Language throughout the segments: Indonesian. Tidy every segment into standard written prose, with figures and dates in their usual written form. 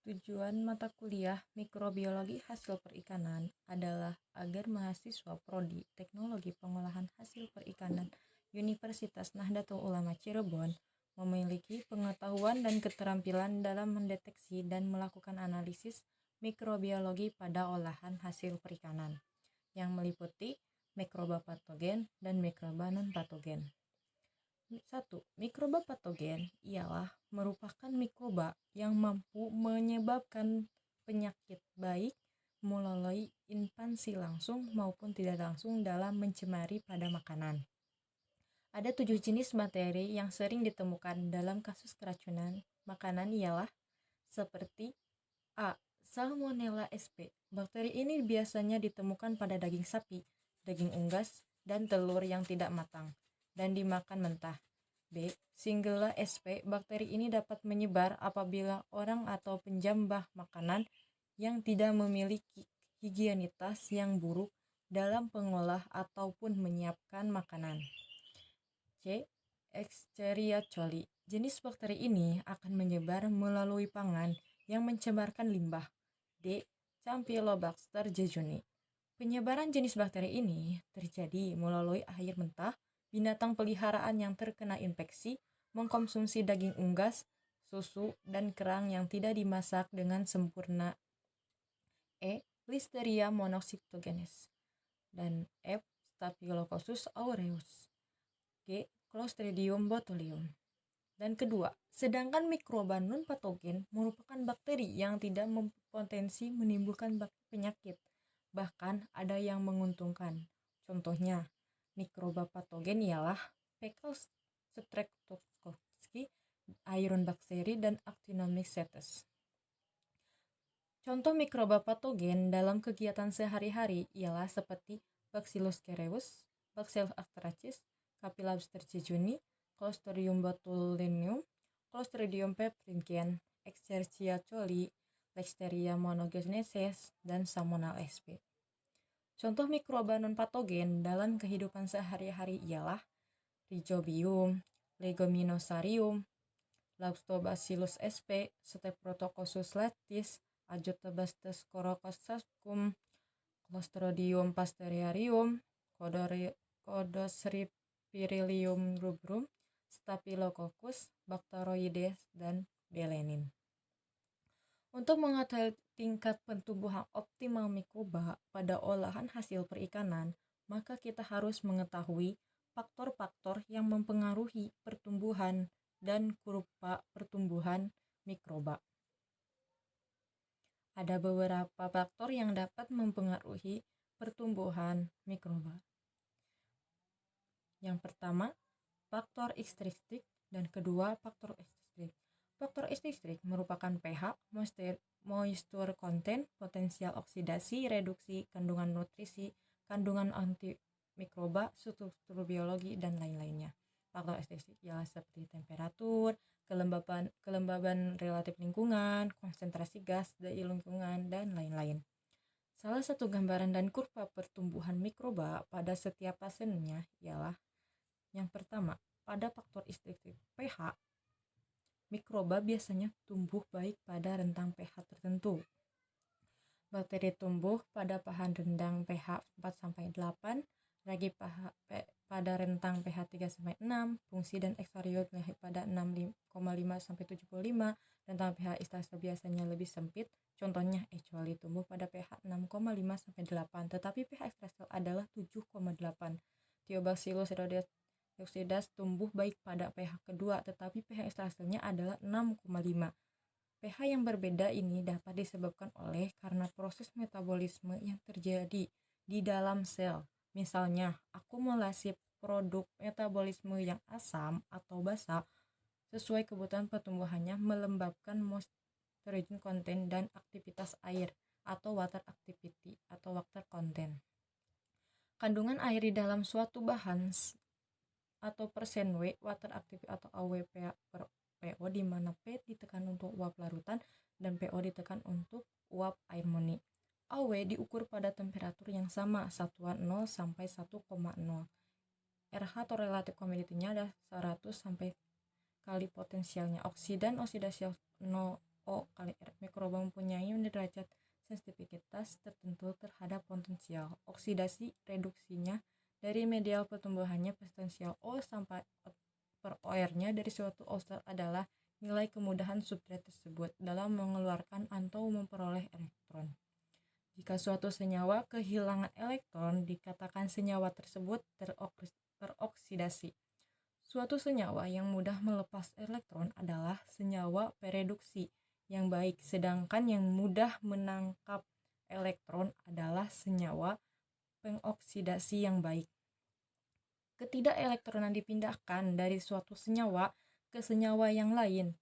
Tujuan mata kuliah mikrobiologi hasil perikanan adalah agar mahasiswa Prodi Teknologi Pengolahan Hasil Perikanan Universitas Nahdlatul Ulama Cirebon memiliki pengetahuan dan keterampilan dalam mendeteksi dan melakukan analisis mikrobiologi pada olahan hasil perikanan, yang meliputi mikroba patogen dan mikroba non-patogen. 1. Mikroba patogen ialah merupakan mikroba yang mampu menyebabkan penyakit baik melalui invasi langsung maupun tidak langsung dalam mencemari pada makanan. Ada 7 jenis bakteri yang sering ditemukan dalam kasus keracunan makanan ialah seperti A. Salmonella sp. Bakteri ini biasanya ditemukan pada daging sapi, daging unggas, dan telur yang tidak matang dan dimakan mentah. B. Shigella sp. Bakteri ini dapat menyebar apabila orang atau penjambah makanan yang tidak memiliki higienitas yang buruk dalam pengolah ataupun menyiapkan makanan. C. Escherichia coli. Jenis bakteri ini akan menyebar melalui pangan yang mencemarkan limbah. D. Campylobacter jejuni. Penyebaran jenis bakteri ini terjadi melalui air mentah, binatang peliharaan yang terkena infeksi, mengkonsumsi daging unggas, susu, dan kerang yang tidak dimasak dengan sempurna. E. Listeria monocytogenes. Dan F. Staphylococcus aureus. G. Clostridium botulinum. Dan kedua, sedangkan mikroba non-patogen merupakan bakteri yang tidak mempotensi menimbulkan penyakit. Bahkan ada yang menguntungkan. Contohnya, mikroba patogen ialah fecal streptococcus, iron bakteri, dan actinomycetes. Contoh mikroba patogen dalam kegiatan sehari-hari ialah seperti Bacillus cereus, Bacillus anthracis, Campylobacter jejuni, Clostridium botulinum, Clostridium perfringens, Escherichia coli, Listeria monogenesis, dan Salmonella sp. Contoh mikroba non-patogen dalam kehidupan sehari-hari ialah Rhizobium, Leguminosarium, Lactobacillus sp, Streptococcus lactis, Azotobacter coracosaccum, Clostridium pasteriarium, Codosripyrium rubrum, Staphylococcus, Bacteroides, dan Belenin. Untuk mengetahui tingkat pertumbuhan optimal mikroba pada olahan hasil perikanan, maka kita harus mengetahui faktor-faktor yang mempengaruhi pertumbuhan dan kurva pertumbuhan mikroba. Ada beberapa faktor yang dapat mempengaruhi pertumbuhan mikroba. Yang pertama, faktor ekstrinsi, dan kedua, faktor ekstrik. Faktor ekstrik merupakan pH, moisture content, potensial oksidasi, reduksi, kandungan nutrisi, kandungan antimikroba, struktur biologi, dan lain-lainnya. Faktor ekstrik ialah seperti temperatur, kelembaban relatif lingkungan, konsentrasi gas dari lingkungan, dan lain-lain. Salah satu gambaran dan kurva pertumbuhan mikroba pada setiap fasennya ialah yang pertama, pada faktor ekstrik pH, mikroba biasanya tumbuh baik pada rentang pH tertentu. Bakteri tumbuh pada pH rendah pH 4-8, ragi pada rentang pH 3-6, fungsi dan eukariot pada 6,5-75, rentang pH istase biasanya lebih sempit. Contohnya, E. coli tumbuh pada pH 6,5-8, tetapi pH ekstrasel adalah 7,8. Thiobacillus rhodioxidas tumbuh baik pada pH kedua, tetapi pH ekstraselnya adalah 6,5. pH yang berbeda ini dapat disebabkan karena proses metabolisme yang terjadi di dalam sel. Misalnya, akumulasi produk metabolisme yang asam atau basa sesuai kebutuhan pertumbuhannya melembabkan moisture content dan aktivitas air atau water activity atau water content. Kandungan air di dalam suatu bahan atau persen W, water activity atau AWP per PO, di mana P ditekan untuk uap larutan dan PO ditekan untuk uap air murni. AW diukur pada temperatur yang sama, satuan 0 sampai 1,0. RH atau relatif humidity-nya ada 100 sampai kali potensialnya. Oksidasi 0 O kali R. Mikroba mempunyai derajat sensitivitas tertentu terhadap potensial oksidasi reduksinya dari medial pertumbuhannya. Potensial O sampai per OR-nya dari suatu substrat adalah nilai kemudahan substrat tersebut dalam mengeluarkan atau memperoleh elektron. Jika suatu senyawa kehilangan elektron, dikatakan senyawa tersebut teroksidasi. Suatu senyawa yang mudah melepas elektron adalah senyawa pereduksi yang baik, sedangkan yang mudah menangkap elektron adalah senyawa pengoksidasi yang baik. Ketidakelektronan dipindahkan dari suatu senyawa ke senyawa yang lain.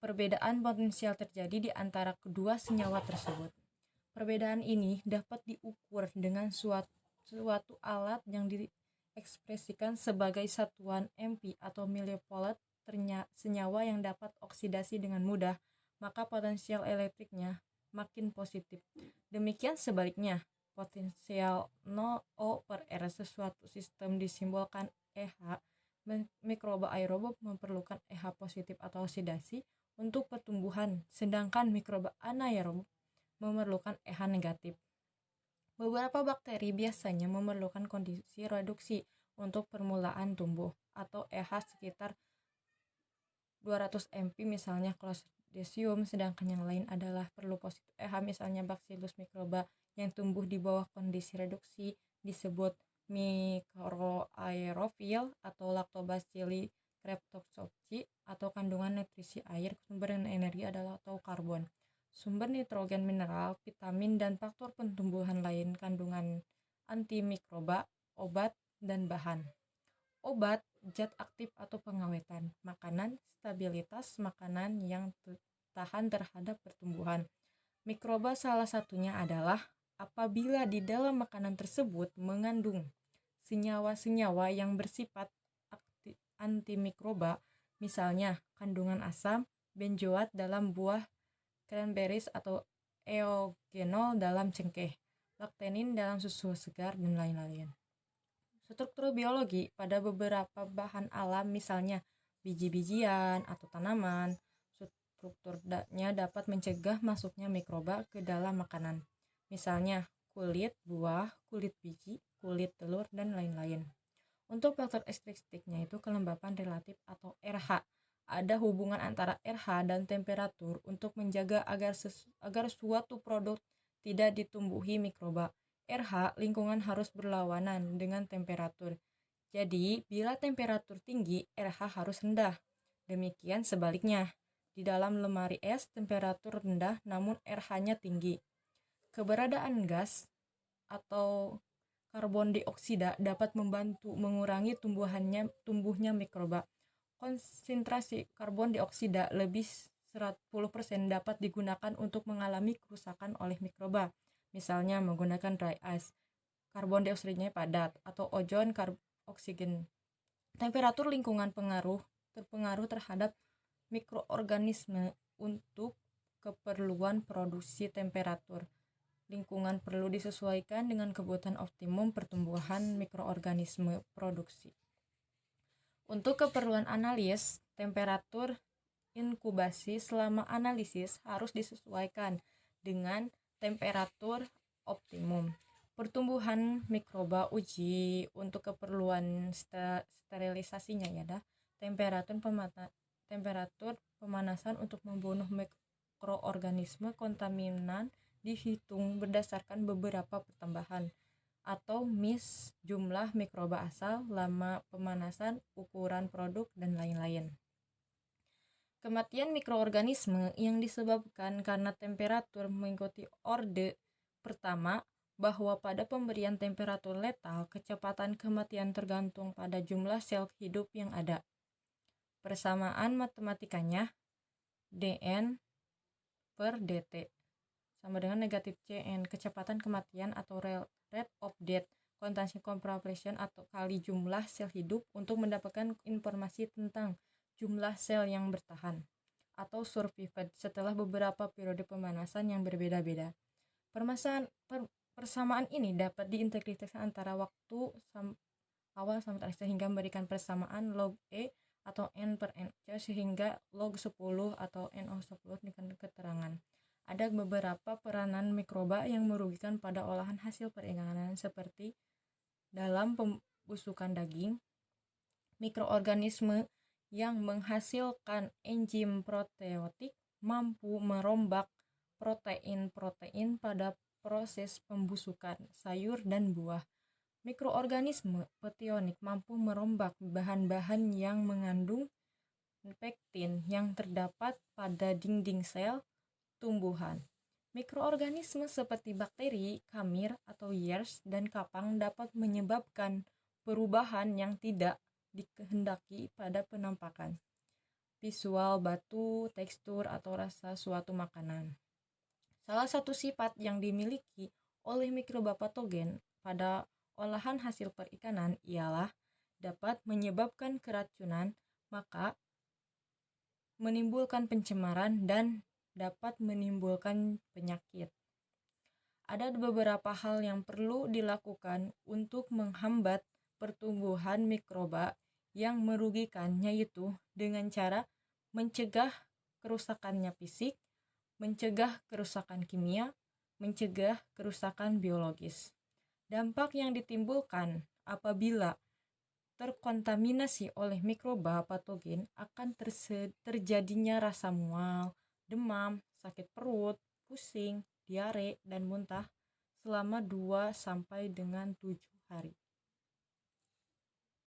Perbedaan potensial terjadi di antara kedua senyawa tersebut. Perbedaan ini dapat diukur dengan suatu alat yang diekspresikan sebagai satuan MP atau millivolt. Senyawa yang dapat oksidasi dengan mudah, maka potensial elektriknya makin positif. Demikian sebaliknya, potensial 0 O per R sesuatu sistem disimbolkan EH. Mikroba aerob memerlukan EH positif atau oksidasi untuk pertumbuhan, sedangkan mikroba anaerob memerlukan EH negatif. Beberapa bakteri biasanya memerlukan kondisi reduksi untuk permulaan tumbuh atau EH sekitar 200 MP misalnya Clostridium, sedangkan yang lain adalah perlu positif EH misalnya Bacillus mikroba yang tumbuh di bawah kondisi reduksi disebut mikroaerofil atau Lactobacilli cryptoxoci atau kandungan nutrisi air. Sumber energi adalah atau karbon, sumber nitrogen, mineral, vitamin, dan faktor pertumbuhan lain. Kandungan antimikroba, obat, dan bahan. Obat, zat aktif atau pengawetan, makanan, stabilitas makanan yang tahan terhadap pertumbuhan. Mikroba salah satunya adalah apabila di dalam makanan tersebut mengandung senyawa-senyawa yang bersifat antimikroba, misalnya kandungan asam benzoat dalam buah cranberries atau eugenol dalam cengkeh, laktenin dalam susu segar, dan lain-lain. Struktur biologi pada beberapa bahan alam, misalnya biji-bijian atau tanaman, strukturnya dapat mencegah masuknya mikroba ke dalam makanan. Misalnya kulit buah, kulit biji, kulit telur, dan lain-lain. Untuk faktor ekstrinsiknya itu kelembapan relatif atau RH. Ada hubungan antara RH dan temperatur untuk menjaga agar suatu produk tidak ditumbuhi mikroba. RH lingkungan harus berlawanan dengan temperatur. Jadi, bila temperatur tinggi, RH harus rendah. Demikian sebaliknya. Di dalam lemari es, temperatur rendah namun RH-nya tinggi. Keberadaan gas atau karbon dioksida dapat membantu mengurangi tumbuhnya mikroba. Konsentrasi karbon dioksida lebih 10% dapat digunakan untuk mengalami kerusakan oleh mikroba. Misalnya menggunakan dry ice, karbon dioksidanya padat, atau ozon oksigen. Temperatur lingkungan terpengaruh terhadap mikroorganisme. Untuk keperluan produksi, temperatur lingkungan perlu disesuaikan dengan kebutuhan optimum pertumbuhan mikroorganisme produksi. Untuk keperluan analis, temperatur inkubasi selama analisis harus disesuaikan dengan temperatur optimum pertumbuhan mikroba. Uji untuk keperluan sterilisasinya temperatur pemanasan untuk membunuh mikroorganisme kontaminan dihitung berdasarkan beberapa pertambahan atau MIS, jumlah mikroba asal, lama pemanasan, ukuran produk, dan lain-lain. Kematian mikroorganisme yang disebabkan karena temperatur mengikuti orde pertama, bahwa pada pemberian temperatur letal, kecepatan kematian tergantung pada jumlah sel hidup yang ada. Persamaan matematikanya dN per dt sama dengan negatif Cn, kecepatan kematian atau rate of death, concentration population atau kali jumlah sel hidup untuk mendapatkan informasi tentang jumlah sel yang bertahan atau survived setelah beberapa periode pemanasan yang berbeda-beda. Persamaan ini dapat diintegrasikan antara waktu awal sampai terakhir sehingga memberikan persamaan log E atau N per NC sehingga log 10 atau NO10 dengan keterangan. Ada beberapa peranan mikroba yang merugikan pada olahan hasil perikanan seperti dalam pembusukan daging, mikroorganisme yang menghasilkan enzim proteotik mampu merombak protein-protein pada proses pembusukan sayur dan buah. Mikroorganisme petionik mampu merombak bahan-bahan yang mengandung pektin yang terdapat pada dinding sel tumbuhan. Mikroorganisme seperti bakteri, kamir, atau yeast, dan kapang dapat menyebabkan perubahan yang tidak dikehendaki pada penampakan, visual, batu, tekstur, atau rasa suatu makanan. Salah satu sifat yang dimiliki oleh mikroba patogen pada olahan hasil perikanan ialah dapat menyebabkan keracunan, maka menimbulkan pencemaran dan dapat menimbulkan penyakit. Ada beberapa hal yang perlu dilakukan untuk menghambat pertumbuhan mikroba yang merugikan, yaitu dengan cara mencegah kerusakannya fisik, mencegah kerusakan kimia, mencegah kerusakan biologis. Dampak yang ditimbulkan apabila terkontaminasi oleh mikroba patogen akan terjadinya rasa mual, demam, sakit perut, pusing, diare, dan muntah selama 2 sampai dengan 7 hari.